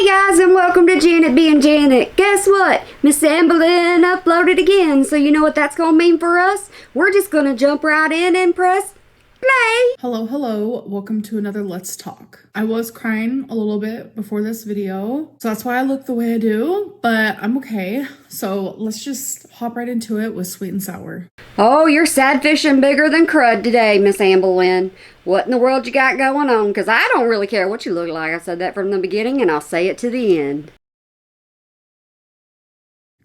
Guys, and welcome to Janet being Janet. Guess what? Miss Amberlynn uploaded again, so you know what that's gonna mean for us? We're just gonna jump right in and press play. Hello, welcome to another Let's Talk. I was crying a little bit before this video, so that's why I look the way I do, but I'm okay. So let's just hop right into it with sweet and sour. Oh, you're sad fishing bigger than crud today, Miss Amberlynn. What in the world you got going on? Because I don't really care what you look like. I said that from the beginning, and I'll say it to the end.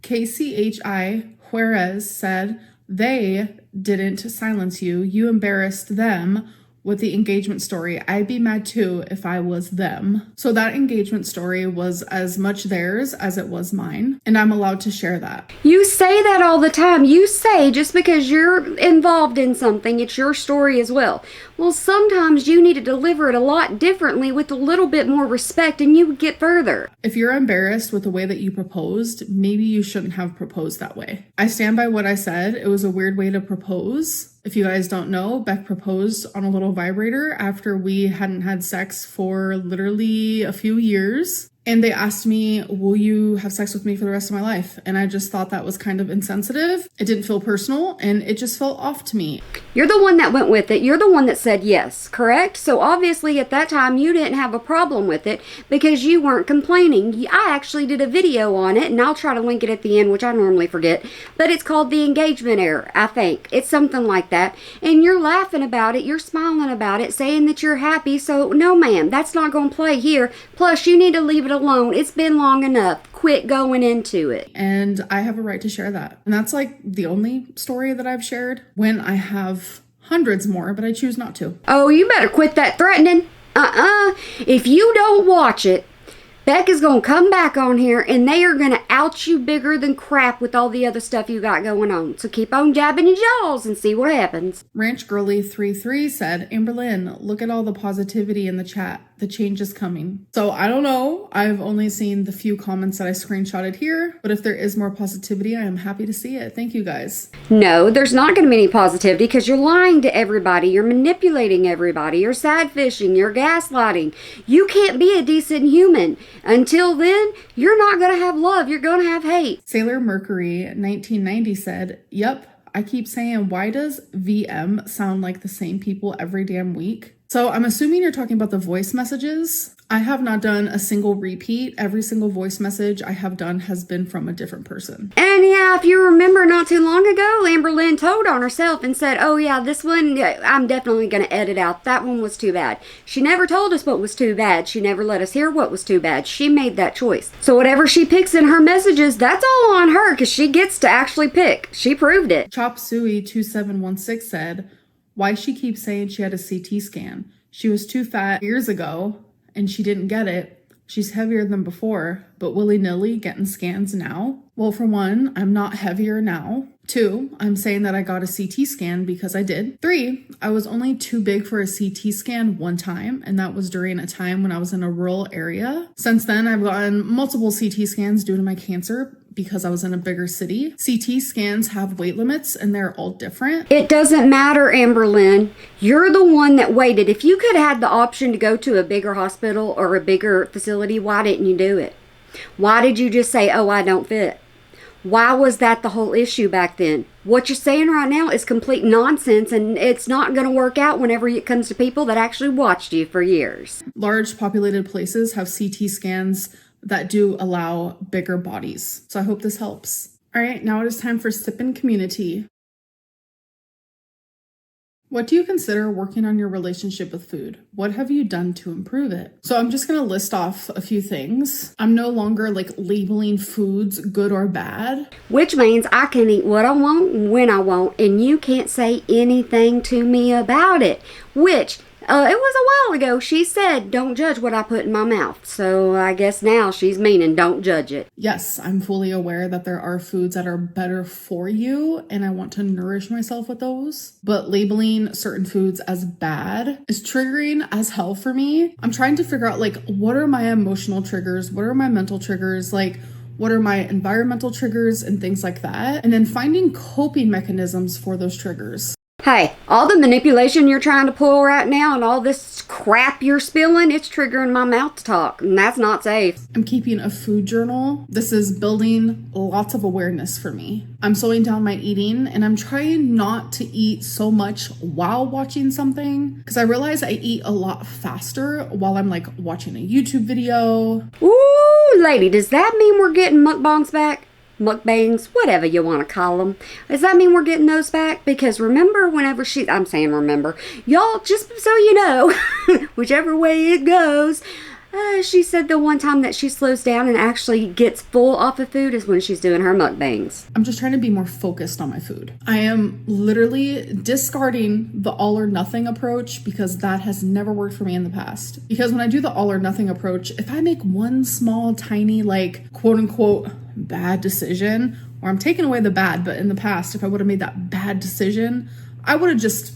KCHI Juarez said, "They didn't silence you. You embarrassed them with the engagement story. I'd be mad too if I was them." So that engagement story was as much theirs as it was mine, and I'm allowed to share that. You say that all the time. You say just because you're involved in something, it's your story as well. Well, sometimes you need to deliver it a lot differently with a little bit more respect, and you would get further. If you're embarrassed with the way that you proposed, maybe you shouldn't have proposed that way. I stand by what I said. It was a weird way to propose. If you guys don't know, Beck proposed on a little vibrator after we hadn't had sex for literally a few years. And they asked me, "Will you have sex with me for the rest of my life?" And I just thought that was kind of insensitive. It didn't feel personal, and it just felt off to me. You're the one that went with it. You're the one that said yes, correct? So obviously at that time you didn't have a problem with it because you weren't complaining. I actually did a video on it, and I'll try to link it at the end, which I normally forget. But it's called The Engagement Error, I think. It's something like that. And you're laughing about it. You're smiling about it, saying that you're happy. So no, ma'am, that's not going to play here. Plus, you need to leave it alone. It's been long enough. Quit going into it. And I have a right to share that. And that's like the only story that I've shared, when I have hundreds more, but I choose not to. Oh, you better quit that threatening. If you don't watch it, Beck is going to come back on here and they are going to out you bigger than crap with all the other stuff you got going on. So keep on jabbing your jaws and see what happens. Ranch Girly 33 said, "Amberlynn, look at all the positivity in the chat. The change is coming." So I don't know. I've only seen the few comments that I screenshotted here, but if there is more positivity, I am happy to see it. Thank you guys. No, there's not going to be any positivity because you're lying to everybody. You're manipulating everybody. You're sad fishing. You're gaslighting. You can't be a decent human. Until then, you're not going to have love. You're going to have hate. Sailor Mercury 1990 said, "Yep, I keep saying, why does VM sound like the same people every damn week?" So I'm assuming you're talking about the voice messages. I have not done a single repeat. Every single voice message I have done has been from a different person. And yeah, if you remember not too long ago, Amberlynn told on herself and said, "Oh yeah, this one, I'm definitely going to edit out. That one was too bad." She never told us what was too bad. She never let us hear what was too bad. She made that choice. So whatever she picks in her messages, that's all on her because she gets to actually pick. She proved it. Chop Suey 2716 said, "Why she keeps saying she had a CT scan? She was too fat years ago and she didn't get it. She's heavier than before, but willy-nilly getting scans now." Well, for one, I'm not heavier now. 2, I'm saying that I got a CT scan because I did. 3, I was only too big for a CT scan one time, and that was during a time when I was in a rural area. Since then, I've gotten multiple CT scans due to my cancer because I was in a bigger city. CT scans have weight limits and they're all different. It doesn't matter, Amberlynn. You're the one that waited. If you could have had the option to go to a bigger hospital or a bigger facility, why didn't you do it? Why did you just say, "Oh, I don't fit"? Why was that the whole issue back then? What you're saying right now is complete nonsense, and it's not going to work out whenever it comes to people that actually watched you for years. Large populated places have CT scans that do allow bigger bodies. So I hope this helps. All right, now it is time for Sippin' Community. What do you consider working on your relationship with food? What have you done to improve it? So I'm just going to list off a few things. I'm no longer labeling foods good or bad. Which means I can eat what I want when I want, and you can't say anything to me about it. Which, it was a while ago, she said, "Don't judge what I put in my mouth." So I guess now she's meaning don't judge it. Yes, I'm fully aware that there are foods that are better for you, and I want to nourish myself with those. But labeling certain foods as bad is triggering as hell for me. I'm trying to figure out, what are my emotional triggers? What are my mental triggers? What are my environmental triggers and things like that? And then finding coping mechanisms for those triggers. Hey, all the manipulation you're trying to pull right now and all this crap you're spilling, it's triggering my mouth to talk, and that's not safe. I'm keeping a food journal. This is building lots of awareness for me. I'm slowing down my eating, and I'm trying not to eat so much while watching something, because I realize I eat a lot faster while I'm like watching a YouTube video. Ooh, lady, does that mean we're getting mukbangs back? Mukbangs, whatever you want to call them. Does that mean we're getting those back? Because remember whenever I'm saying remember, y'all, just so you know, whichever way it goes, she said the one time that she slows down and actually gets full off of food is when she's doing her mukbangs. I'm just trying to be more focused on my food. I am literally discarding the all or nothing approach because that has never worked for me in the past. Because when I do the all or nothing approach, if I make one small, tiny, like, quote unquote, bad decision, or I'm taking away the bad, but in the past, if I would have made that bad decision, I would have just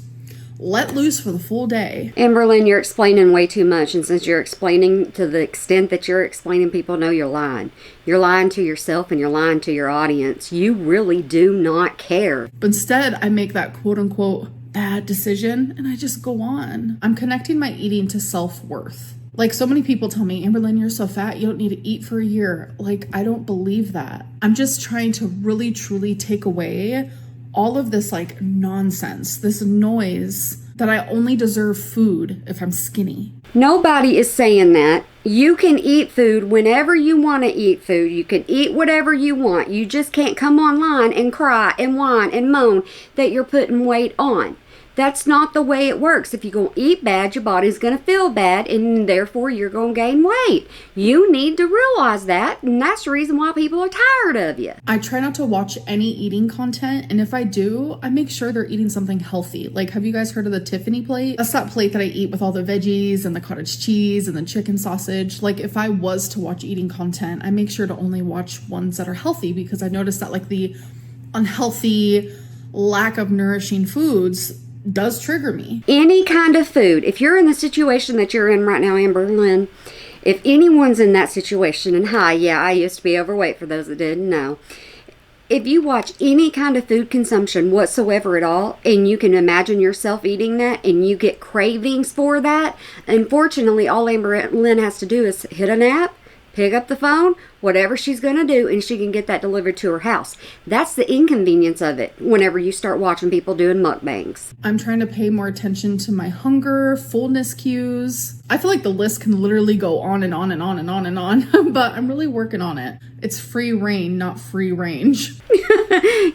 let loose for the full day. Amberlynn, you're explaining way too much, and since you're explaining to the extent that you're explaining, people know you're lying. You're lying to yourself and you're lying to your audience. You really do not care. But instead, I make that quote unquote bad decision and I just go on. I'm connecting my eating to self-worth. Like, so many people tell me, Amberlynn, you're so fat, you don't need to eat for a year. Like, I don't believe that. I'm just trying to really, truly take away all of this, like, nonsense, this noise that I only deserve food if I'm skinny. Nobody is saying that. You can eat food whenever you want to eat food. You can eat whatever you want. You just can't come online and cry and whine and moan that you're putting weight on. That's not the way it works. If you're going to eat bad, your body's going to feel bad, and therefore you're going to gain weight. You need to realize that, and that's the reason why people are tired of you. I try not to watch any eating content, and if I do, I make sure they're eating something healthy. Like, have you guys heard of the Tiffany plate? That's that plate that I eat with all the veggies and the cottage cheese and the chicken sausage. Like, if I was to watch eating content, I make sure to only watch ones that are healthy, because I noticed that, like, the unhealthy, lack of nourishing foods does trigger me. Any kind of food. If you're in the situation that you're in right now, Amberlynn, if anyone's in that situation, and hi, yeah, I used to be overweight for those that didn't know. If you watch any kind of food consumption whatsoever at all, and you can imagine yourself eating that, and you get cravings for that, unfortunately, all Amberlynn has to do is hit an app, pick up the phone, whatever she's going to do, and she can get that delivered to her house. That's the inconvenience of it whenever you start watching people doing mukbangs. I'm trying to pay more attention to my hunger, fullness cues. I feel like the list can literally go on and on and on and on and on, but I'm really working on it. It's free reign, not free range.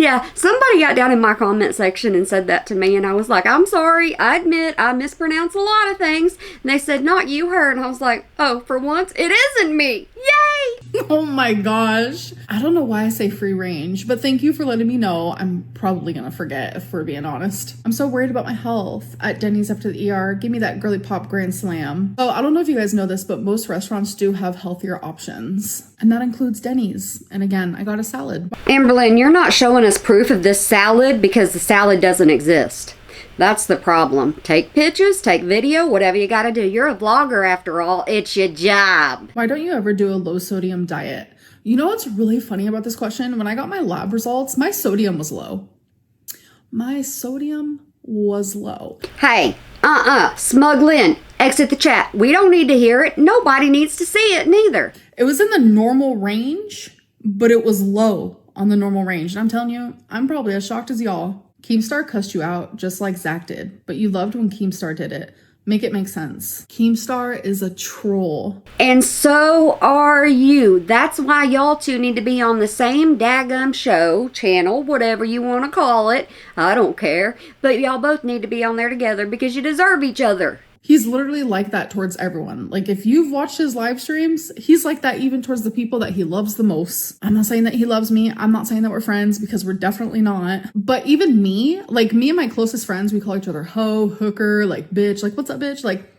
Yeah, somebody got down in my comment section and said that to me, and I was like, I'm sorry, I admit I mispronounce a lot of things. And they said, not you, her. And I was like, oh, for once, it isn't me. Yay! Oh my gosh. I don't know why I say free range, but thank you for letting me know. I'm probably gonna forget, if we're being honest. I'm so worried about my health. At Denny's after the ER, give me that girly pop grand slam. Oh, I don't know if you guys know this, but most restaurants do have healthier options, and that includes Denny's. And again, I got a salad. Amberlynn, you're not showing us proof of this salad because the salad doesn't exist. That's the problem. Take pictures, take video, whatever you gotta do. You're a vlogger after all. It's your job. Why don't you ever do a low sodium diet? You know what's really funny about this question? When I got my lab results, my sodium was low. My sodium was low. Hey, Smuglin, exit the chat. We don't need to hear it. Nobody needs to see it neither. It was in the normal range, but it was low on the normal range. And I'm telling you, I'm probably as shocked as y'all. Keemstar cussed you out just like Zach did, but you loved when Keemstar did it. Make it make sense. Keemstar is a troll. And so are you. That's why y'all two need to be on the same daggum show, channel, whatever you want to call it. I don't care. But y'all both need to be on there together because you deserve each other. He's literally like that towards everyone. Like, if you've watched his live streams, he's like that even towards the people that he loves the most. I'm not saying that he loves me. I'm not saying that we're friends, because we're definitely not. But even me, like me and my closest friends, we call each other hoe, hooker, like bitch, like what's up bitch, like.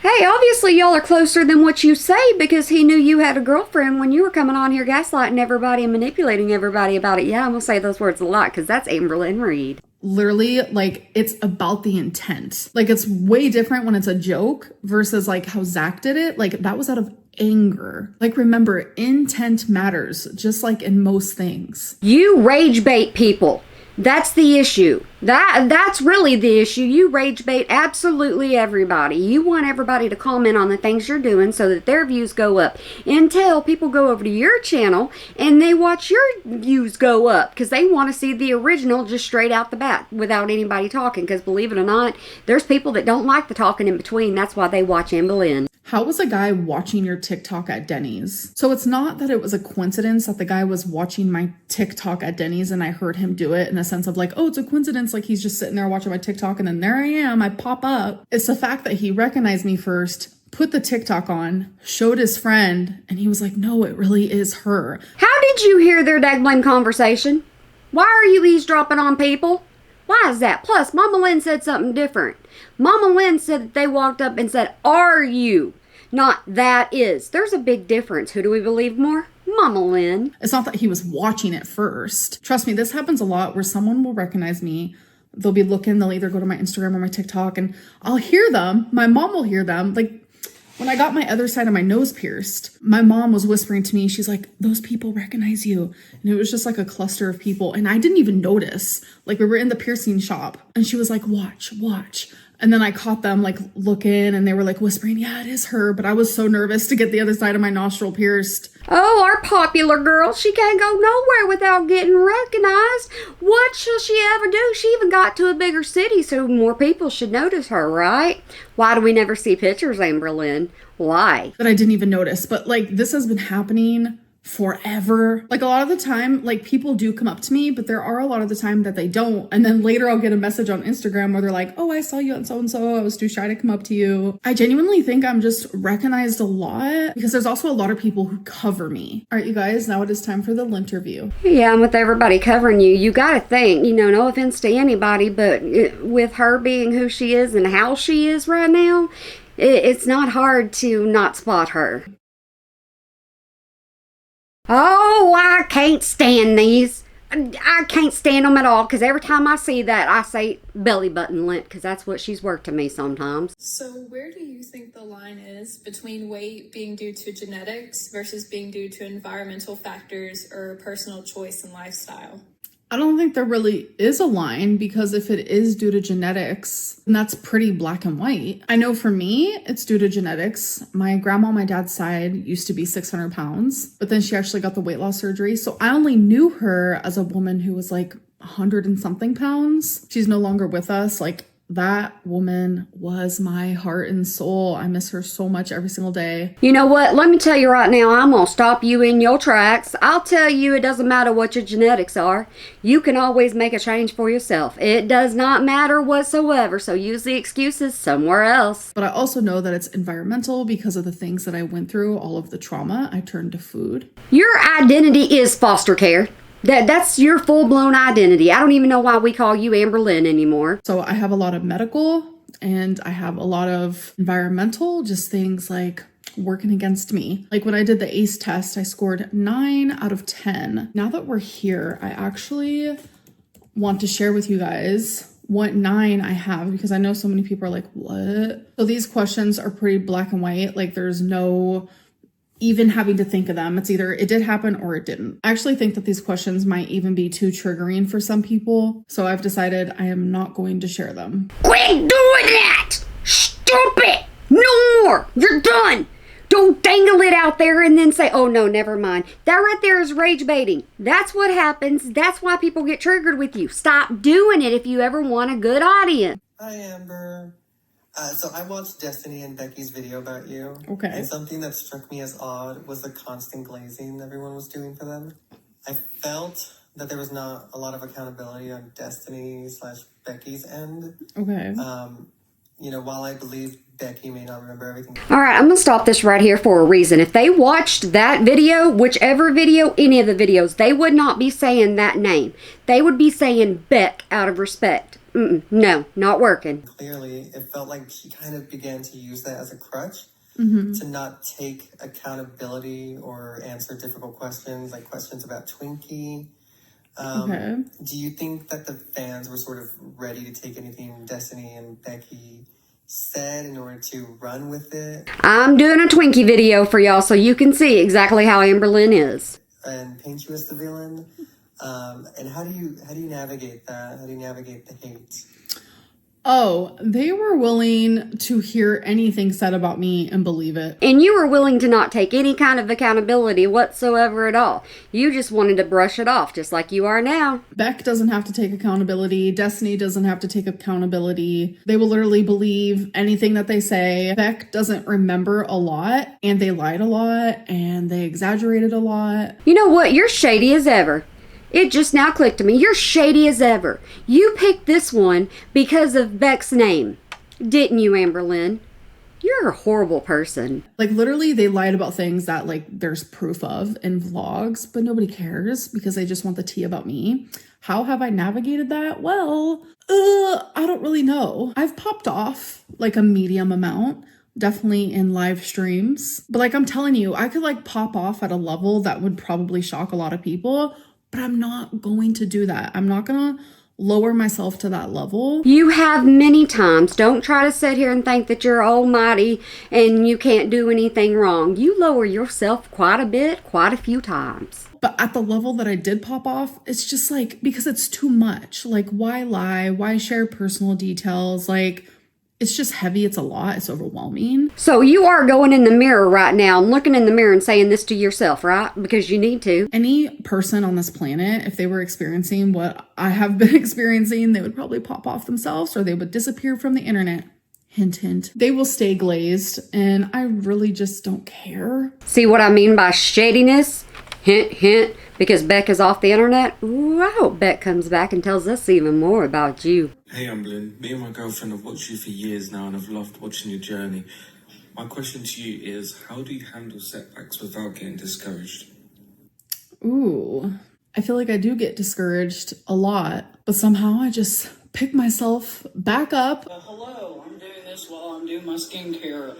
Hey, obviously y'all are closer than what you say because he knew you had a girlfriend when you were coming on here gaslighting everybody and manipulating everybody about it. Yeah, I'm gonna say those words a lot because that's Amberlynn Reed. Literally, like, it's about the intent. Like, it's way different when it's a joke versus like how Zach did it. Like, that was out of anger. Like, remember, intent matters, just like in most things. You rage bait people. That's the issue. That's really the issue. You rage bait absolutely everybody. You want everybody to comment on the things you're doing so that their views go up. Until people go over to your channel and they watch your views go up because they want to see the original just straight out the bat without anybody talking. Because believe it or not, there's people that don't like the talking in between. That's why they watch Anne Boleyn. How was a guy watching your TikTok at Denny's? So it's not that it was a coincidence that the guy was watching my TikTok at Denny's and I heard him do it in the sense of like, oh, it's a coincidence. Like he's just sitting there watching my TikTok and then there I am, I pop up. It's the fact that he recognized me first, put the TikTok on, showed his friend, and he was like, no, it really is her. How did you hear their dagblame conversation? Why are you eavesdropping on people? Why is that? Plus, Mama Lynn said something different. Mama Lynn said that they walked up and said, are you? Not that is. There's a big difference. Who do we believe more? Mama Lynn. It's not that he was watching it first. Trust me, this happens a lot where someone will recognize me. They'll be looking, they'll either go to my Instagram or my TikTok and I'll hear them. My mom will hear them. Like when I got my other side of my nose pierced, my mom was whispering to me, she's like, those people recognize you. And it was just like a cluster of people. And I didn't even notice. Like we were in the piercing shop and she was like, watch. And then I caught them like looking and they were like whispering, yeah, it is her. But I was so nervous to get the other side of my nostril pierced. Oh, our popular girl, she can't go nowhere without getting recognized. What shall she ever do? She even got to a bigger city, so more people should notice her, right? Why do we never see pictures, Amber Lynn? Why? That I didn't even notice. But like this has been happening forever. Like a lot of the time, like people do come up to me, but there are a lot of the time that they don't. And then later I'll get a message on Instagram where they're like, oh, I saw you on so-and-so. I was too shy to come up to you. I genuinely think I'm just recognized a lot because there's also a lot of people who cover me. All right, you guys, now it is time for the Linterview. Yeah, and with everybody covering you, you got to think, no offense to anybody, but with her being who she is and how she is right now, it's not hard to not spot her. Oh, I can't stand these. I can't stand them at all because every time I see that, I say belly button lint because that's what she's worked to me sometimes. So where do you think the line is between weight being due to genetics versus being due to environmental factors or personal choice and lifestyle? I don't think there really is a line because if it is due to genetics, then that's pretty black and white. I know for me, it's due to genetics. My grandma on my dad's side used to be 600 pounds, but then she actually got the weight loss surgery. So I only knew her as a woman who was like 100 and something pounds. She's no longer with us. Like that woman was my heart and soul. I miss her so much every single day. You know what? Let me tell you right now, I'm going to stop you in your tracks. I'll tell you, it doesn't matter what your genetics are. You can always make a change for yourself. It does not matter whatsoever, so use the excuses somewhere else. But I also know that it's environmental because of the things that I went through, all of the trauma. I turned to food. Your identity is foster care. That's your full-blown identity. I don't even know why we call you Amber Lynn anymore. So I have a lot of medical and I have a lot of environmental, just things like working against me. Like when I did the ACE test, I scored 9 out of 10. Now that we're here, I actually want to share with you guys what 9 I have because I know so many people are like, what? So these questions are pretty black and white. Like there's no even having to think of them. It's either it did happen or it didn't. I actually think that these questions might even be too triggering for some people. So I've decided I am not going to share them. Quit doing that! Stop it! No more! You're done! Don't dangle it out there and then say, oh no, never mind. That right there is rage baiting. That's what happens. That's why people get triggered with you. Stop doing it if you ever want a good audience. Hi, Amber. So I watched Destiny and Becky's video about you. Okay. And something that struck me as odd was the constant glazing everyone was doing for them. I felt that there was not a lot of accountability on Destiny/Becky's end. Okay. While I believe Becky may not remember everything. All right, I'm going to stop this right here for a reason. If they watched that video, whichever video, any of the videos, they would not be saying that name. They would be saying Beck out of respect. No, not working. Clearly, it felt like she kind of began to use that as a crutch to not take accountability or answer difficult questions, like questions about Twinkie. Okay. Do you think that the fans were sort of ready to take anything Destiny and Becky said in order to run with it? I'm doing a Twinkie video for y'all so you can see exactly how Amber Lynn is. And paint you as the villain? And how do you navigate that? How do you navigate the hate? Oh, they were willing to hear anything said about me and believe it. And you were willing to not take any kind of accountability whatsoever at all. You just wanted to brush it off, just like you are now. Beck doesn't have to take accountability. Destiny doesn't have to take accountability. They will literally believe anything that they say. Beck doesn't remember a lot, and they lied a lot, and they exaggerated a lot. You know what? You're shady as ever. It just now clicked to me. You're shady as ever. You picked this one because of Beck's name. Didn't you, Amberlynn? You're a horrible person. Like, literally, they lied about things that, like, there's proof of in vlogs, but nobody cares because they just want the tea about me. How have I navigated that? Well, I don't really know. I've popped off, like, a medium amount. Definitely in live streams. But, like, I'm telling you, I could, like, pop off at a level that would probably shock a lot of people. But I'm not going to do that. I'm not going to lower myself to that level. You have many times. Don't try to sit here and think that you're almighty and you can't do anything wrong. You lower yourself quite a bit, quite a few times. But at the level that I did pop off, it's just like, because it's too much. Like, why lie? Why share personal details? Like, it's just heavy. It's a lot. It's overwhelming. So you are going in the mirror right now and looking in the mirror and saying this to yourself, right? Because you need to. Any person on this planet, if they were experiencing what I have been experiencing, they would probably pop off themselves or they would disappear from the internet. Hint, hint. They will stay glazed, and I really just don't care. See what I mean by shadiness? Hint, hint. Because Beck is off the internet? Ooh, I hope Beck comes back and tells us even more about you. Hey Amberlynn, me and my girlfriend have watched you for years now and have loved watching your journey. My question to you is, how do you handle setbacks without getting discouraged? Ooh, I feel like I do get discouraged a lot, but somehow I just pick myself back up. Hello, I'm doing this while I'm doing my skincare.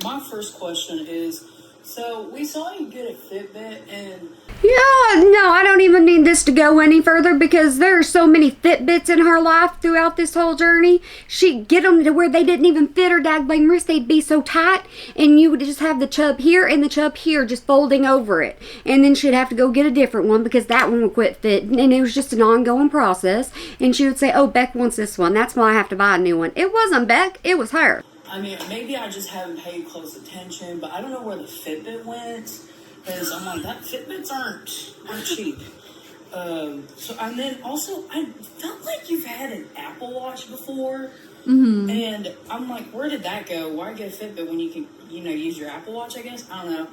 My first question is, so we saw you get a Fitbit and... Yeah, no, I don't even need this to go any further because there are so many Fitbits in her life throughout this whole journey. She'd get them to where they didn't even fit her daggone wrist. They'd be so tight, and you would just have the chub here and the chub here just folding over it. And then she'd have to go get a different one because that one would quit fitting, and it was just an ongoing process. And she would say, oh, Beck wants this one. That's why I have to buy a new one. It wasn't Beck. It was her. I mean, maybe I just haven't paid close attention, but I don't know where the Fitbit went. Because I'm like, that Fitbits aren't cheap. So, and then also, I felt like you've had an Apple Watch before. Mm-hmm. And I'm like, where did that go? Why get a Fitbit when you can, use your Apple Watch, I guess? I don't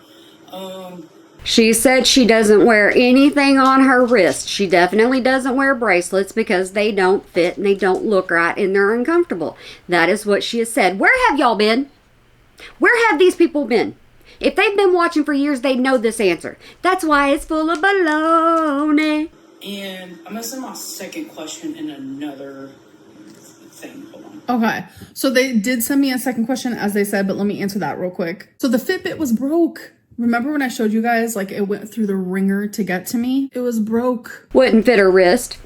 know. She said she doesn't wear anything on her wrist. She definitely doesn't wear bracelets because they don't fit and they don't look right and they're uncomfortable. That is what she has said. Where have y'all been? Where have these people been? If they've been watching for years, they know this answer. That's why it's full of baloney. And I'm going to send my second question in another thing. Hold on. Okay, so they did send me a second question, as they said, but let me answer that real quick. So the Fitbit was broke. Remember when I showed you guys, like, it went through the ringer to get to me? It was broke. Wouldn't fit her wrist.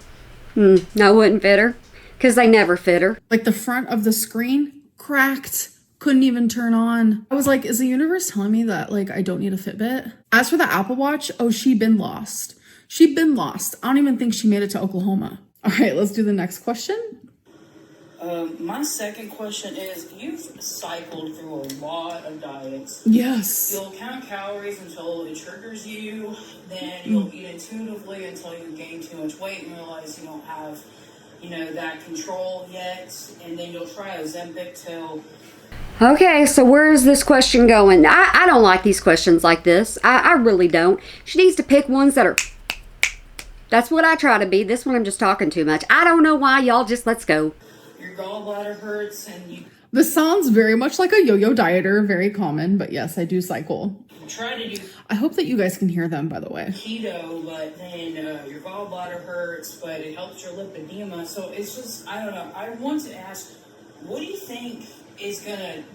No, wouldn't fit her. Because they never fit her. Like, the front of the screen cracked. Couldn't even turn on. I was like, is the universe telling me that, like, I don't need a Fitbit? As for the Apple Watch, oh, she been lost. She been lost. I don't even think she made it to Oklahoma. All right, let's do the next question. My second question is, you've cycled through a lot of diets. Yes. You'll count calories until it triggers you. Then you'll eat intuitively until you gain too much weight and realize you don't have, that control yet. And then you'll try Ozempic till... Okay, so where is this question going? I don't like these questions like this. I really don't. She needs to pick ones that are... That's what I try to be. This one I'm just talking too much. I don't know why. Y'all just let's go. Your gallbladder hurts and you This sounds very much like a yo-yo dieter. Very common, but yes, I do cycle. try to do I hope that you guys can hear them, by the way. keto, but then your gallbladder hurts, but it helps your lipedema. So it's just, I don't know. I want to ask, what do you think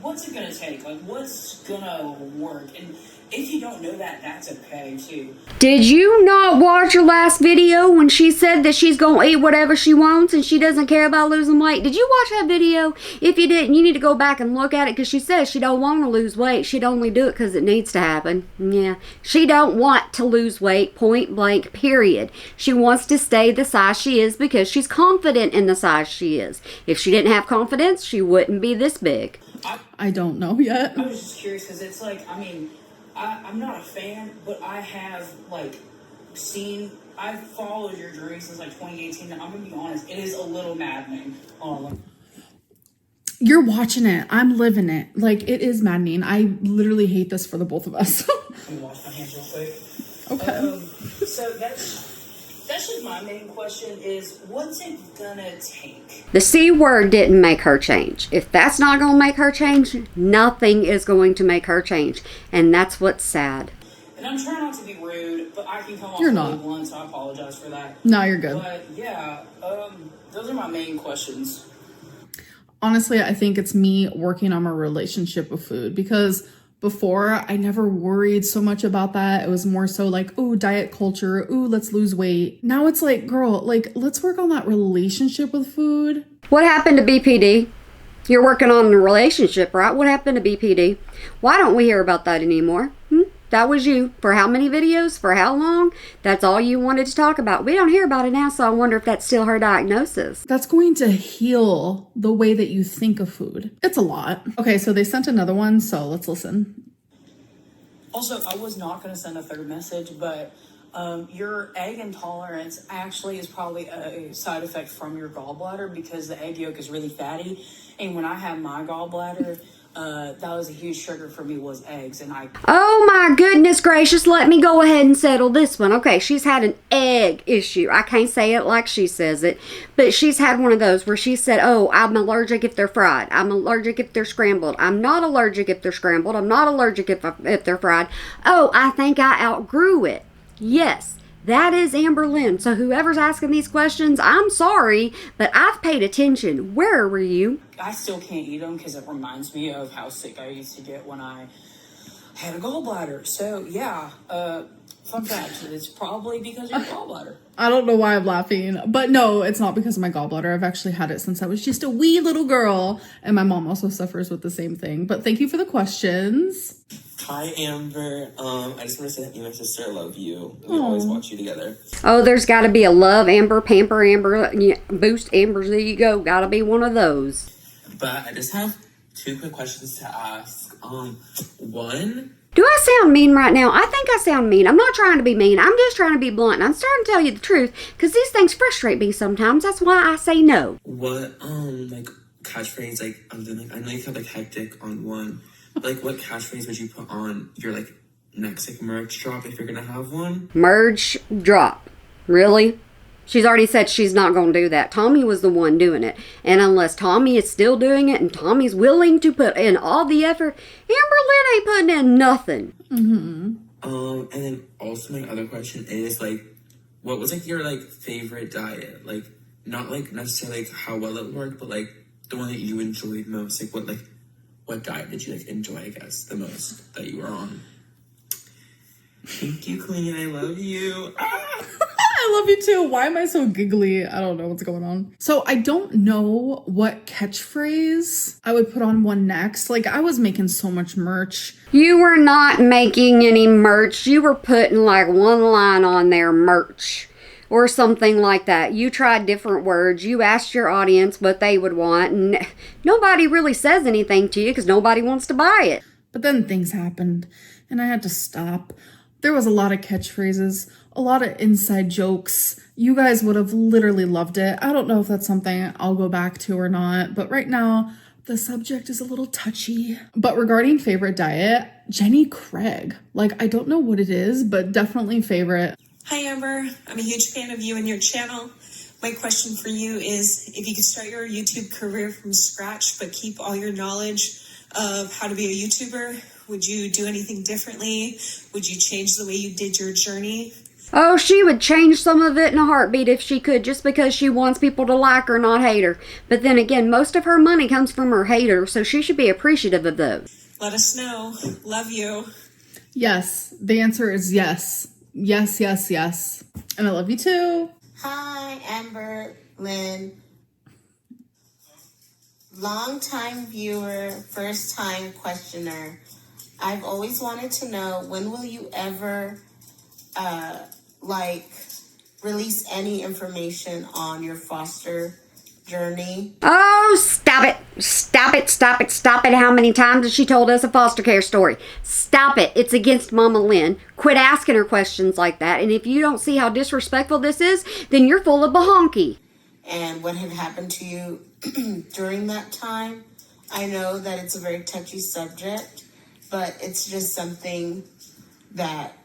what's it gonna take? Like, what's gonna work? And if you don't know that, that's okay too. Did you not watch her last video when she said that she's gonna eat whatever she wants and she doesn't care about losing weight? Did you watch that video? If you didn't, you need to go back and look at it, because she says she don't want to lose weight. She'd only do it because it needs to happen. Yeah, she don't want to lose weight, point blank, period. She wants to stay the size she is because she's confident in the size she is. If she didn't have confidence, she wouldn't be this big. I don't know yet. I was just curious because it's like, I mean, I'm not a fan, but I have like I've followed your journey since like 2018. And I'm gonna be honest, it is a little maddening. You're watching it. I'm living it. Like, it is maddening. I literally hate this for the both of us. Let me wash my hands real quick. Okay. So that's just my main question is, what's it gonna take? The C word didn't make her change. If that's not going to make her change, nothing is going to make her change. And that's what's sad. And I'm trying not to be rude, but I can come off You're really not. blunt, so I apologize for that. No, you're good. But yeah, those are my main questions. Honestly, I think it's me working on my relationship with food, because before I never worried so much about that. It was more so like, ooh, diet culture, ooh, let's lose weight. Now it's like, girl, like, let's work on that relationship with food. What happened to BPD? You're working on a relationship, right? What happened to BPD? Why don't we hear about that anymore? That was you. For how many videos? For how long? That's all you wanted to talk about. We don't hear about it now, so I wonder if that's still her diagnosis. That's going to heal the way that you think of food. It's a lot. Okay, so they sent another one, so let's listen. Also, I was not going to send a third message, but your egg intolerance actually is probably a side effect from your gallbladder, because the egg yolk is really fatty. And when I had my gallbladder, that was a huge trigger for me, was eggs. And Oh my goodness gracious, let me go ahead and settle this one. Okay, she's had an egg issue. I can't say it like she says it, but she's had one of those where she said, oh, I'm allergic if they're fried. I'm allergic if they're scrambled. I'm not allergic if they're scrambled. I'm not allergic if they're fried. Oh, I think I outgrew it. Yes. That is Amber Lynn. So whoever's asking these questions, I'm sorry, but I've paid attention. Where were you? I still can't eat them because it reminds me of how sick I used to get when I had a gallbladder. So yeah, fun fact, it's probably because of your gallbladder. I don't know why I'm laughing, but no, it's not because of my gallbladder. I've actually had it since I was just a wee little girl, and my mom also suffers with the same thing. But thank you for the questions. Hi, Amber. I just want to say that me and my sister love you. We always watch you together. Oh, there's got to be a love Amber, pamper Amber, boost Amber. There you go. Got to be one of those. But I just have 2 quick questions to ask. One, Do I sound mean right now? I think I sound mean. I'm not trying to be mean. I'm just trying to be blunt. I'm starting to tell you the truth because these things frustrate me sometimes. That's why I say no. what, like, catchphrase, like, other than, like, I know you have, like, hectic on one, but, like, what catchphrase would you put on your, like, next, like, merch drop if you're gonna have one? Merge, drop. Really? She's already said she's not going to do that. Tommy was the one doing it. And unless Tommy is still doing it and Tommy's willing to put in all the effort, Amber Lynn ain't putting in nothing. Mm-hmm. And then also my other question is, like, what was, like, your, like, favorite diet? Like, not, like, necessarily, like, how well it worked, but, like, the one that you enjoyed most. Like, what diet did you, like, enjoy, I guess, the most that you were on? Thank you, Queen. I love you. I love you too. Why am I so giggly? I don't know what's going on. So I don't know what catchphrase I would put on one next. Like, I was making so much merch. You were not making any merch. You were putting like one line on there, merch. Or something like that. You tried different words. You asked your audience what they would want. And nobody really says anything to you because nobody wants to buy it. But then things happened and I had to stop. There was a lot of catchphrases, a lot of inside jokes. You guys would have literally loved it. I don't know if that's something I'll go back to or not, but right now the subject is a little touchy. But regarding favorite diet, Jenny Craig. Like, I don't know what it is, but definitely favorite. Hi, Amber. I'm a huge fan of you and your channel. My question for you is, if you could start your YouTube career from scratch, but keep all your knowledge of how to be a YouTuber, would you do anything differently? Would you change the way you did your journey? Oh, she would change some of it in a heartbeat if she could, just because she wants people to like her, not hate her. But then again, most of her money comes from her haters, so she should be appreciative of those. Let us know. Love you. Yes, the answer is yes. Yes, yes, yes. And I love you too. Hi, Amber Lynn. Long-time viewer, first-time questioner. I've always wanted to know, when will you ever, release any information on your foster journey? Oh, stop it. Stop it, stop it, stop it. How many times has she told us a foster care story? Stop it. It's against Mama Lynn. Quit asking her questions like that. And if you don't see how disrespectful this is, then you're full of bahonky. And what had happened to you during that time? I know that it's a very touchy subject, but it's just something that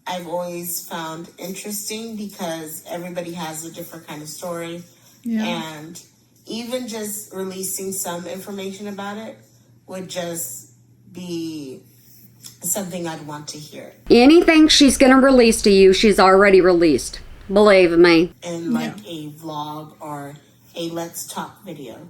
I've always found interesting because everybody has a different kind of story. Yeah. And even just releasing some information about it would just be something I'd want to hear. Anything she's going to release to you, she's already released. Believe me. In like a vlog or a Let's Talk video.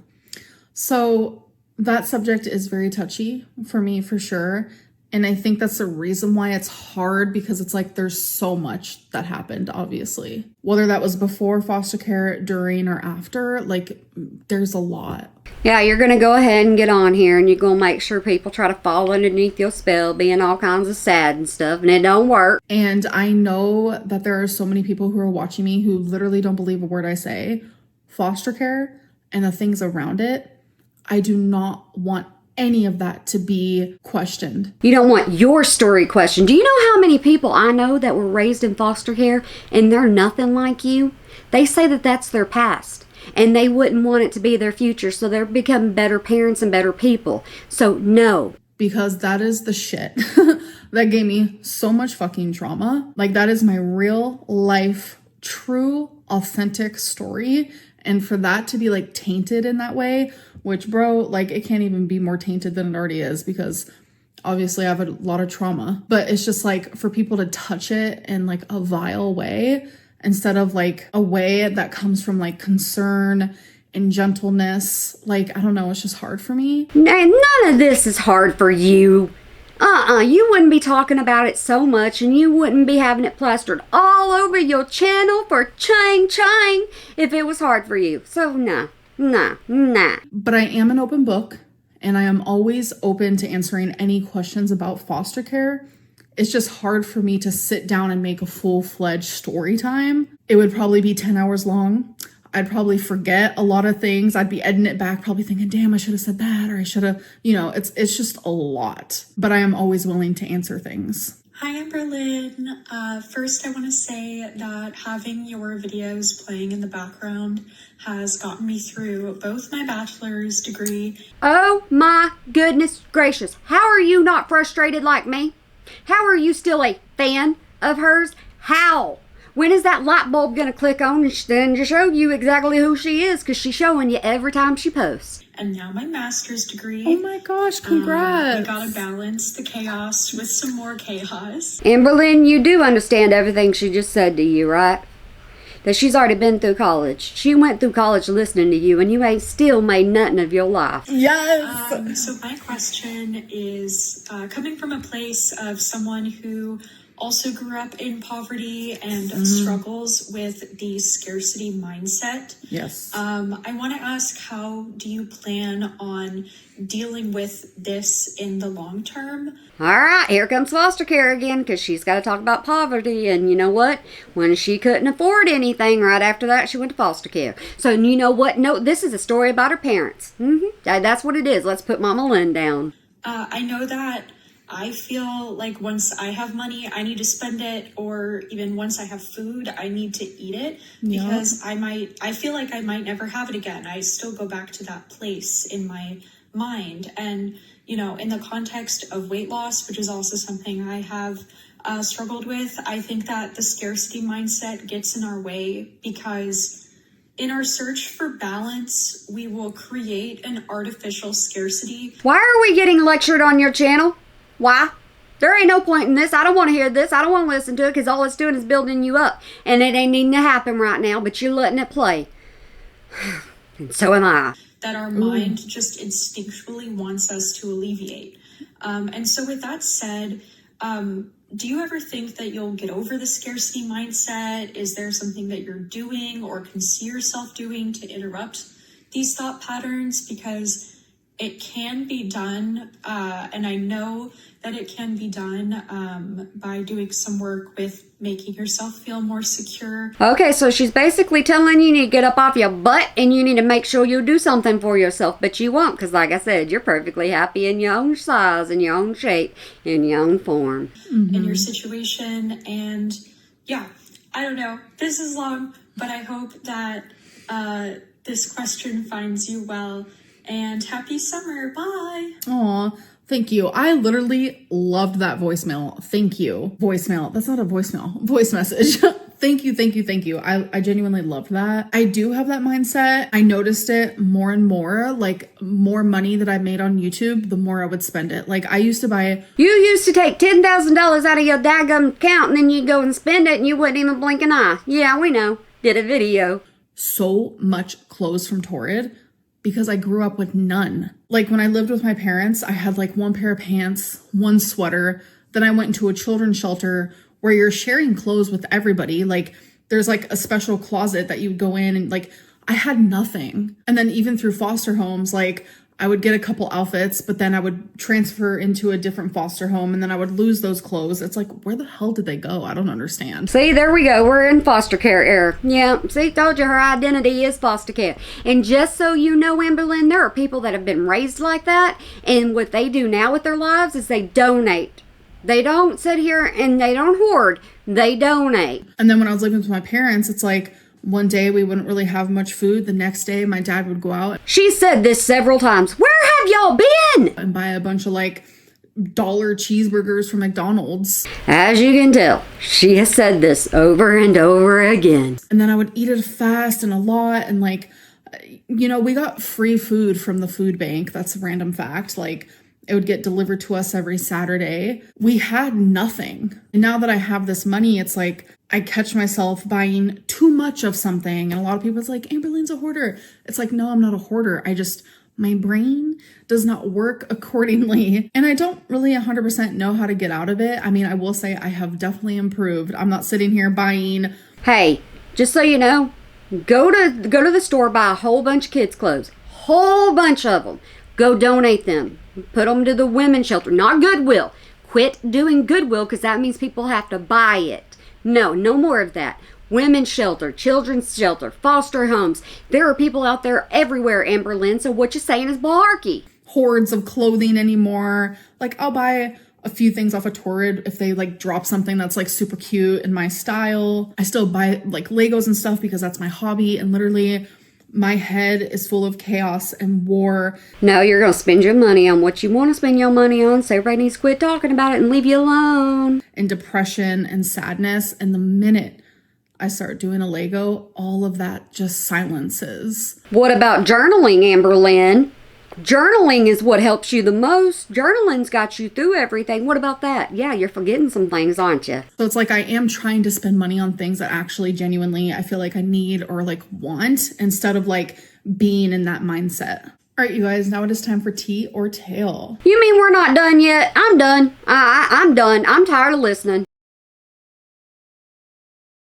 So that subject is very touchy for me, for sure. And I think that's the reason why it's hard, because it's like there's so much that happened, obviously. Whether that was before foster care, during, or after, like there's a lot. Yeah, you're going to go ahead and get on here and you're going to make sure people try to fall underneath your spell, being all kinds of sad and stuff, and it don't work. And I know that there are so many people who are watching me who literally don't believe a word I say. Foster care and the things around it, I do not want any of that to be questioned. You don't want your story questioned. Do you know how many people I know that were raised in foster care and they're nothing like you? They say that that's their past and they wouldn't want it to be their future, so they're becoming better parents and better people. So no. Because that is the shit that gave me so much fucking trauma. Like, that is my real life, true, authentic story. And for that to be like tainted in that way, which, bro, like, it can't even be more tainted than it already is, because obviously I have a lot of trauma. But it's just like, for people to touch it in like a vile way instead of like a way that comes from like concern and gentleness, like, I don't know, it's just hard for me. None of this is hard for you. You wouldn't be talking about it so much, and you wouldn't be having it plastered all over your channel for chang if it was hard for you. So nah. But I am an open book, and I am always open to answering any questions about foster care. It's just hard for me to sit down and make a full-fledged story time. It would probably be 10 hours long. I'd probably forget a lot of things. I'd be editing it back, probably thinking, damn, I should have said that, or I should have, it's just a lot. But I am always willing to answer things. Hi, Amber Lynn. First, I want to say that having your videos playing in the background has gotten me through both my bachelor's degree. Oh my goodness gracious. How are you not frustrated like me? How are you still a fan of hers? How? When is that light bulb going to click on and then to show you exactly who she is? Because she's showing you every time she posts. And now my master's degree. Oh my gosh, congrats. We gotta balance the chaos with some more chaos. Amber Lynn, you do understand everything she just said to you, right? That she's already been through college. She went through college listening to you, and you ain't still made nothing of your life. Yes! So my question is, coming from a place of someone who also grew up in poverty and struggles with the scarcity mindset. Yes. I want to ask, how do you plan on dealing with this in the long term? All right, here comes foster care again, because she's got to talk about poverty. And you know what? When she couldn't afford anything, right after that, she went to foster care. So you know what? No, this is a story about her parents. That's what it is. Let's put Mama Lynn down. I know that I feel like once I have money, I need to spend it, or even once I have food, I need to eat it, because I feel like I might never have it again. I still go back to that place in my mind. And, in the context of weight loss, which is also something I have struggled with, I think that the scarcity mindset gets in our way, because in our search for balance, we will create an artificial scarcity. Why are we getting lectured on your channel? Why? There ain't no point in this. I don't want to hear this. I don't want to listen to it because all it's doing is building you up. And it ain't needing to happen right now, but you're letting it play. And so am I. That our mind just instinctually wants us to alleviate. And so with that said, do you ever think that you'll get over the scarcity mindset? Is there something that you're doing or can see yourself doing to interrupt these thought patterns? Because it can be done, and I know that it can be done by doing some work with making yourself feel more secure. Okay, so she's basically telling you need to get up off your butt and you need to make sure you do something for yourself, but you won't because, like I said, you're perfectly happy in your own size, in your own shape, in your own form. In your situation. And yeah, I don't know. This is long, but I hope that this question finds you well. And happy summer. Bye. Aw, thank you. I literally loved that voicemail. Thank you. Voicemail. That's not a voicemail. Voice message. Thank you, thank you, thank you. I genuinely loved that. I do have that mindset. I noticed it more and more, like more money that I made on YouTube, the more I would spend it. Like I used to buy... You used to take $10,000 out of your daggum account and then you'd go and spend it and you wouldn't even blink an eye. Yeah, we know. Did a video. So much clothes from Torrid because I grew up with none. Like when I lived with my parents, I had like one pair of pants, one sweater. Then I went into a children's shelter where you're sharing clothes with everybody. Like there's like a special closet that you go in and like I had nothing. And then even through foster homes, like I would get a couple outfits, but then I would transfer into a different foster home and then I would lose those clothes. It's like, where the hell did they go? I don't understand. See, there we go. We're in foster care era. Yeah, see, told you her identity is foster care. And just so you know, Amberlynn, there are people that have been raised like that. And what they do now with their lives is they donate. They don't sit here and they don't hoard. They donate. And then when I was living with my parents, it's like, one day we wouldn't really have much food. The next day my dad would go out. She said this several times. Where have y'all been? And buy a bunch of like dollar cheeseburgers from McDonald's. As you can tell, she has said this over and over again. And then I would eat it fast and a lot. And like, you know, we got free food from the food bank. That's a random fact. Like it would get delivered to us every Saturday. We had nothing. And now that I have this money, it's like I catch myself buying too much of something. And a lot of people, it's like, Amberlynn's a hoarder. It's like, no, I'm not a hoarder. My brain does not work accordingly. And I don't really 100% know how to get out of it. I mean, I will say I have definitely improved. I'm not sitting here buying. Hey, just so you know, go to the store, buy a whole bunch of kids' clothes. Whole bunch of them. Go donate them. Put them to the women's shelter, not Goodwill. Quit doing Goodwill because that means people have to buy it. No more of that. Women's shelter, children's shelter, foster homes. There are people out there everywhere, Amberlynn, so what you're saying is malarkey. Hordes of clothing anymore. Like I'll buy a few things off of Torrid if they like drop something that's like super cute in my style. I still buy like Legos and stuff because that's my hobby, and literally my head is full of chaos and war. No, you're going to spend your money on what you want to spend your money on, so everybody needs to quit talking about it and leave you alone. And depression and sadness. And the minute I start doing a Lego, all of that just silences. What about journaling, Amberlynn? Journaling is what helps you the most. Journaling's got you through everything. What about that? Yeah, you're forgetting some things, aren't you? So it's like I am trying to spend money on things that actually genuinely I feel like I need or like want, instead of like being in that mindset. All right, you guys, now it is time for tea or tail. You mean we're not done yet? I'm done. I'm done. I'm tired of listening.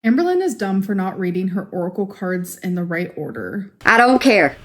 Amberlynn is dumb for not reading her oracle cards in the right order. I don't care.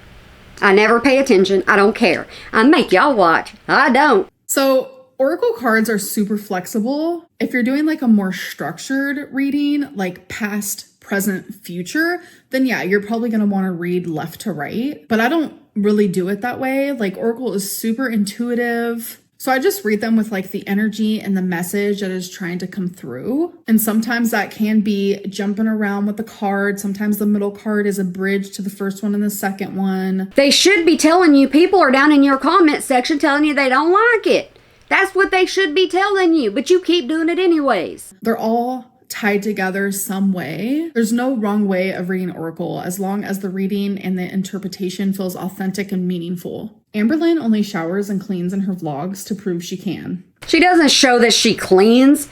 I never pay attention. I don't care. I make y'all watch. I don't. So oracle cards are super flexible. If you're doing like a more structured reading, like past, present, future, then yeah, you're probably going to want to read left to right. But I don't really do it that way. Like oracle is super intuitive. So I just read them with like the energy and the message that is trying to come through. And sometimes that can be jumping around with the card. Sometimes the middle card is a bridge to the first one and the second one. They should be telling you. People are down in your comment section telling you they don't like it. That's what they should be telling you, but you keep doing it anyways. They're all tied together some way. There's no wrong way of reading Oracle as long as the reading and the interpretation feels authentic and meaningful. Amberlynn only showers and cleans in her vlogs to prove she can. She doesn't show that she cleans.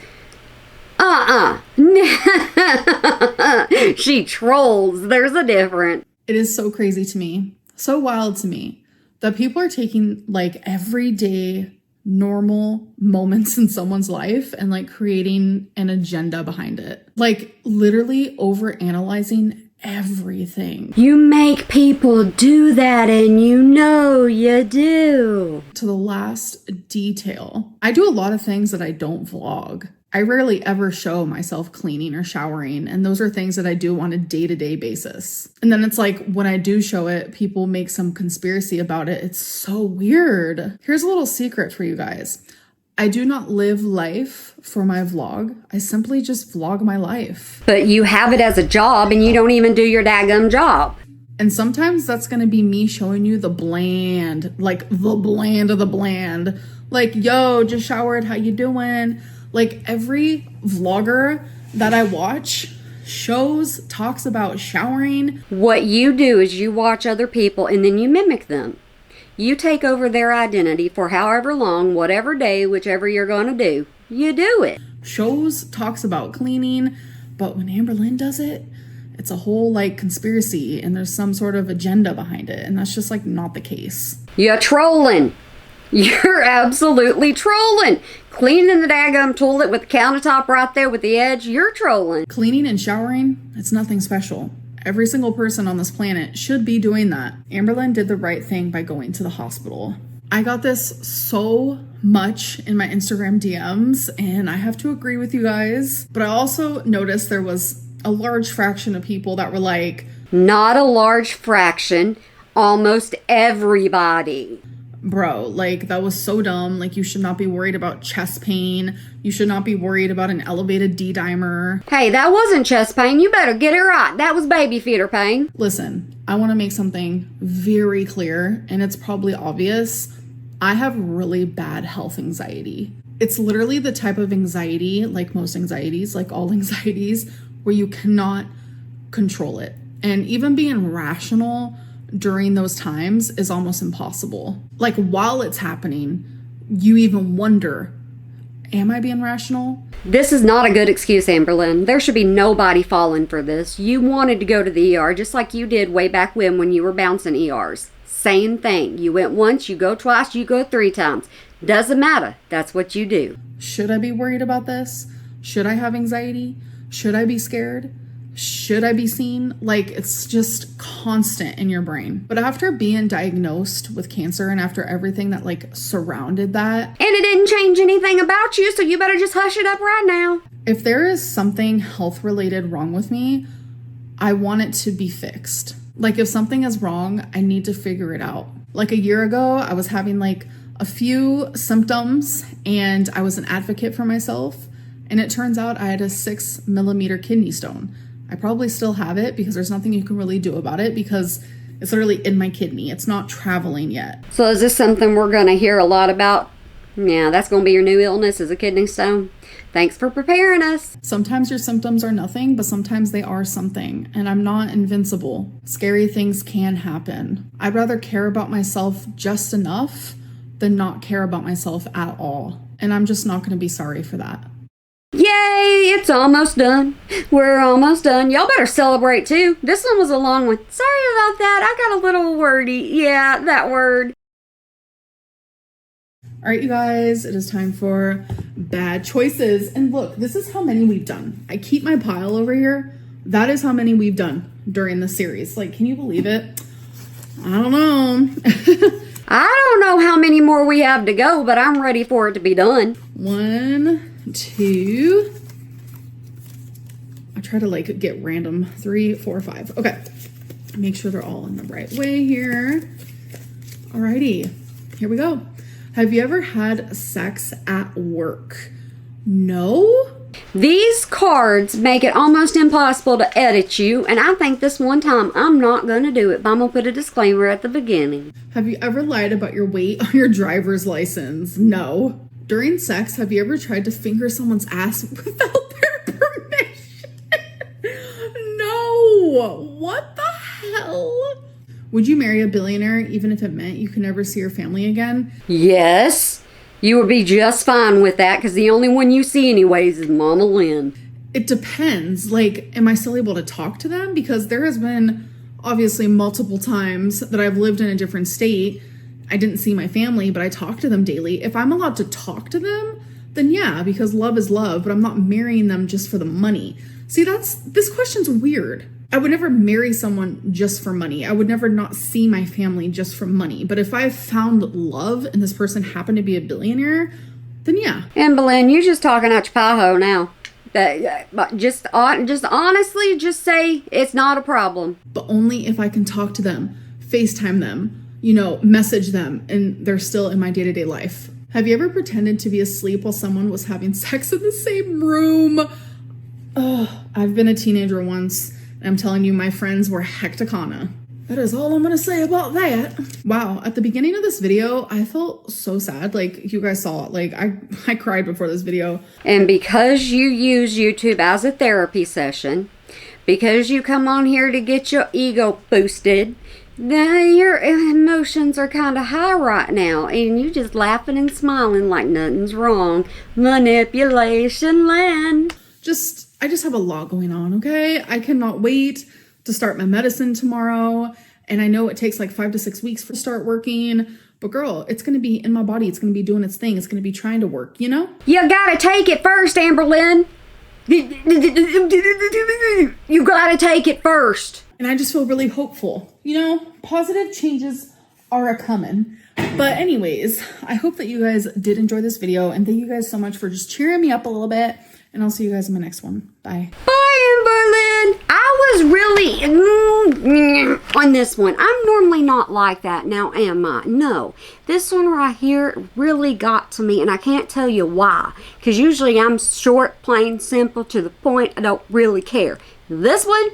She trolls. There's a difference. It is so crazy to me, so wild to me, that people are taking like everyday normal moments in someone's life and like creating an agenda behind it. Like literally overanalyzing everything. You make people do that, and you know you do. To the last detail. I do a lot of things that I don't vlog. I rarely ever show myself cleaning or showering, and those are things that I do on a day-to-day basis. And then it's like when I do show it, people make some conspiracy about it. It's so weird. Here's a little secret for you guys. I do not live life for my vlog. I simply just vlog my life. But you have it as a job, and you don't even do your daggum job. And sometimes that's going to be me showing you the bland, like the bland of the bland. Like, yo, just showered, how you doing? Like every vlogger that I watch talks about showering. What you do is you watch other people and then you mimic them. You take over their identity for however long, whatever day, whichever you're going to do. You do it. Talks about cleaning, but when Amberlynn does it, it's a whole like conspiracy and there's some sort of agenda behind it. And that's just like not the case. You're trolling. You're absolutely trolling. Cleaning the daggum toilet with the countertop right there with the edge, you're trolling. Cleaning and showering, it's nothing special. Every single person on this planet should be doing that. Amberlynn did the right thing by going to the hospital. I got this so much in my Instagram DMs, and I have to agree with you guys. But I also noticed there was a large fraction of people that were like, not a large fraction, almost everybody. Bro, like that was so dumb. Like you should not be worried about chest pain. You should not be worried about an elevated D-dimer. Hey, that wasn't chest pain. You better get it right. That was baby feeder pain. Listen, I want to make something very clear, and it's probably obvious. I have really bad health anxiety. It's literally the type of anxiety, like most anxieties, like all anxieties, where you cannot control it. And even being rational during those times is almost impossible. Like while it's happening, you even wonder, am I being rational? This is not a good excuse, Amberlynn. There should be nobody falling for this. You wanted to go to the ER just like you did way back when you were bouncing ERs. Same thing. You went once, you go twice, you go 3 times. Doesn't matter. That's what you do. Should I be worried about this? Should I have anxiety? Should I be scared? Should I be seen? Like, it's just constant in your brain. But after being diagnosed with cancer and after everything that like surrounded that. And it didn't change anything about you, so you better just hush it up right now. If there is something health related wrong with me, I want it to be fixed. Like if something is wrong, I need to figure it out. Like a year ago, I was having like a few symptoms and I was an advocate for myself. And it turns out I had a 6mm kidney stone. I probably still have it because there's nothing you can really do about it because it's literally in my kidney. It's not traveling yet. So is this something we're going to hear a lot about? Yeah, that's going to be your new illness, is a kidney stone. Thanks for preparing us. Sometimes your symptoms are nothing, but sometimes they are something. And I'm not invincible. Scary things can happen. I'd rather care about myself just enough than not care about myself at all. And I'm just not going to be sorry for that. Yay, it's almost done. We're almost done. Y'all better celebrate too. This one was a long one. Sorry about that. I got a little wordy. Yeah, that word. All right, you guys, it is time for bad choices. And look, this is how many we've done. I keep my pile over here. That is how many we've done during the series. Like, can you believe it? I don't know. I don't know how many more we have to go, but I'm ready for it to be done. 1, 2. I try to like get random. 3, 4, 5. Okay. Make sure they're all in the right way here. Alrighty. Here we go. Have you ever had sex at work? No? These cards make it almost impossible to edit you, and I think this one time I'm not going to do it, but I'm going to put a disclaimer at the beginning. Have you ever lied about your weight on your driver's license? No. During sex, have you ever tried to finger someone's ass without their permission? What the hell? Would you marry a billionaire even if it meant you could never see your family again? Yes. You would be just fine with that because the only one you see anyways is Mama Lynn. It depends. Like, am I still able to talk to them? Because there has been obviously multiple times that I've lived in a different state. I didn't see my family, but I talk to them daily. If I'm allowed to talk to them, then yeah, because love is love, but I'm not marrying them just for the money. See, this question's weird. I would never marry someone just for money. I would never not see my family just for money. But if I found love and this person happened to be a billionaire, then yeah. And Belen, you just talking out your pie hole now. Just honestly, just say it's not a problem. But only if I can talk to them, FaceTime them, message them, and they're still in my day-to-day life. Have you ever pretended to be asleep while someone was having sex in the same room? I've been a teenager once, and I'm telling you, my friends were hecticana. That is all I'm gonna say about that. Wow, at the beginning of this video, I felt so sad. Like, you guys saw it. Like, I cried before this video. And because you use YouTube as a therapy session, because you come on here to get your ego boosted, then your emotions are kind of high right now, and you just laughing and smiling like nothing's wrong. Manipulation land. I just have a lot going on, okay? I cannot wait to start my medicine tomorrow. And I know it takes like 5 to 6 weeks to start working. But girl, it's going to be in my body. It's going to be doing its thing. It's going to be trying to work, You gotta take it first, Amberlynn. You gotta take it first. And I just feel really hopeful. Positive changes are a-coming. But anyways, I hope that you guys did enjoy this video. And thank you guys so much for just cheering me up a little bit. And I'll see you guys in my next one. Bye. Bye, Amberlynn. I was really on this one. I'm normally not like that. Now am I? No. This one right here really got to me, and I can't tell you why. Because usually I'm short, plain, simple, to the point. I don't really care. This one,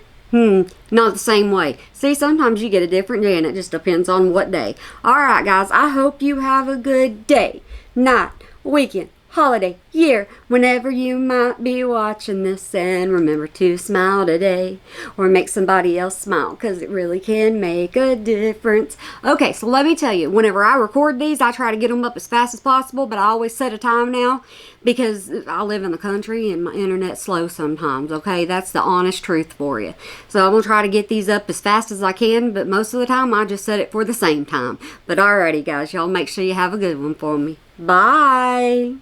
not the same way. See, sometimes you get a different day, and it just depends on what day. Alright, guys. I hope you have a good day, night, weekend, holiday, year, whenever you might be watching this, and remember to smile today or make somebody else smile, because it really can make a difference. Okay, so let me tell you, whenever I record these, I try to get them up as fast as possible, but I always set a time now because I live in the country and my internet's slow sometimes, okay? That's the honest truth for you. So I'm gonna try to get these up as fast as I can, but most of the time I just set it for the same time. But alrighty, guys, y'all make sure you have a good one for me. Bye.